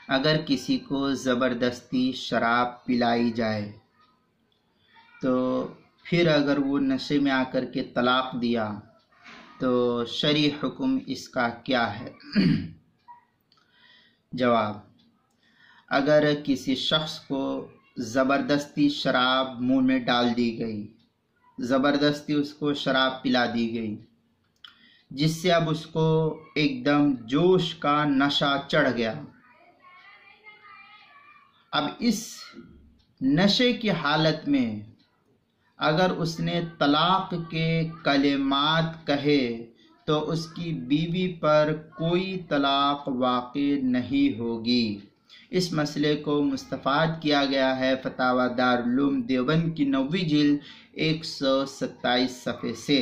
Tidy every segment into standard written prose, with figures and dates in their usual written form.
اگر کسی کو زبردستی شراب پلائی جائے تو پھر اگر وہ نشے میں آ کر کے طلاق دیا تو شرعی حکم اس کا کیا ہے؟ جواب: اگر کسی شخص کو زبردستی شراب منہ میں ڈال دی گئی، زبردستی اس کو شراب پلا دی گئی، جس سے اب اس کو ایک دم جوش کا نشہ چڑھ گیا، اب اس نشے کی حالت میں اگر اس نے طلاق کے کلمات کہے تو اس کی بیوی پر کوئی طلاق واقع نہیں ہوگی۔ اس مسئلے کو مستفاد کیا گیا ہے فتاوی دارالعلوم دیوبند کی 9ویں جلد 127 صفحے سے۔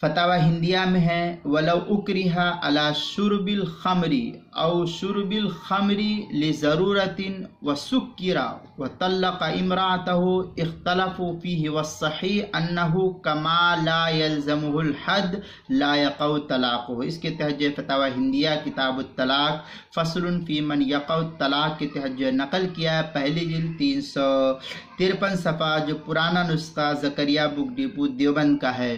فتاوی ہندیہ میں ہے وَلَوْ أُكْرِهَ عَلَى شُرْبِ الْخَمْرِ أَوْ شُرْبِ الْخَمْرِ لِضَرُورَةٍ وَسُكِّرَ وَطَلَّقَ امْرَأَتَهُ اخْتَلَفُوا فِيهِ وَالصَّحِيحُ أَنَّهُ كَمَا لَا يَلْزَمُهُ الْحَدُّ لَا يَقَعُ طَلَاقُهُ۔ اس کے تحت جو فتاوی ہندیہ کتاب الطلاق فصل فی من یقع الطلاق کے تحت جو نقل کیا ہے، پہلی جلد 353 صفحہ، جو پرانا نسخہ زکریا بک ڈپو دیوبند کا ہے۔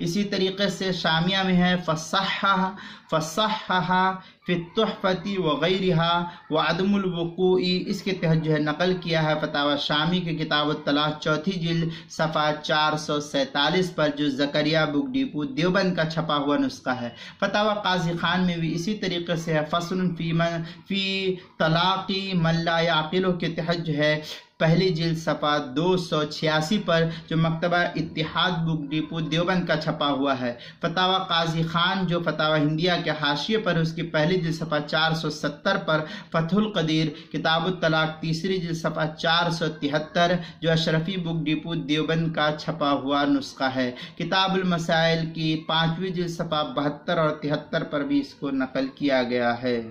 اسی طریقے سے شامیہ میں ہے فصححہ فی التحفۃ وغیرہا وعدم الوقوع، اس کے تحت جو ہے نقل کیا ہے فتاوی شامی کے کتاب الطلاق 4 جلد صفحہ 447 پر، جو زکریا بک ڈپو دیوبند کا چھپا ہوا نسخہ ہے۔ فتاوی قاضی خان میں بھی اسی طریقے سے ہے فصل فی طلاق من لا یعقلہ کے تحت جو ہے پہلی جلد صفحہ 286 پر، جو مکتبہ اتحاد بک ڈپو دیوبند کا چھپا ہوا ہے۔ فتاوی قاضی خان جو فتاوی ہندیہ کے حاشیے پر، اس کی پہلی جلد صفحہ 470 پر، فتح القدیر کتاب الطلاق 3 جلد صفحہ 473، جو اشرفی بک ڈپو دیوبند کا چھپا ہوا نسخہ ہے۔ کتاب المسائل کی 5ویں جلد صفحہ 72 اور 73 پر بھی اس کو نقل کیا گیا ہے۔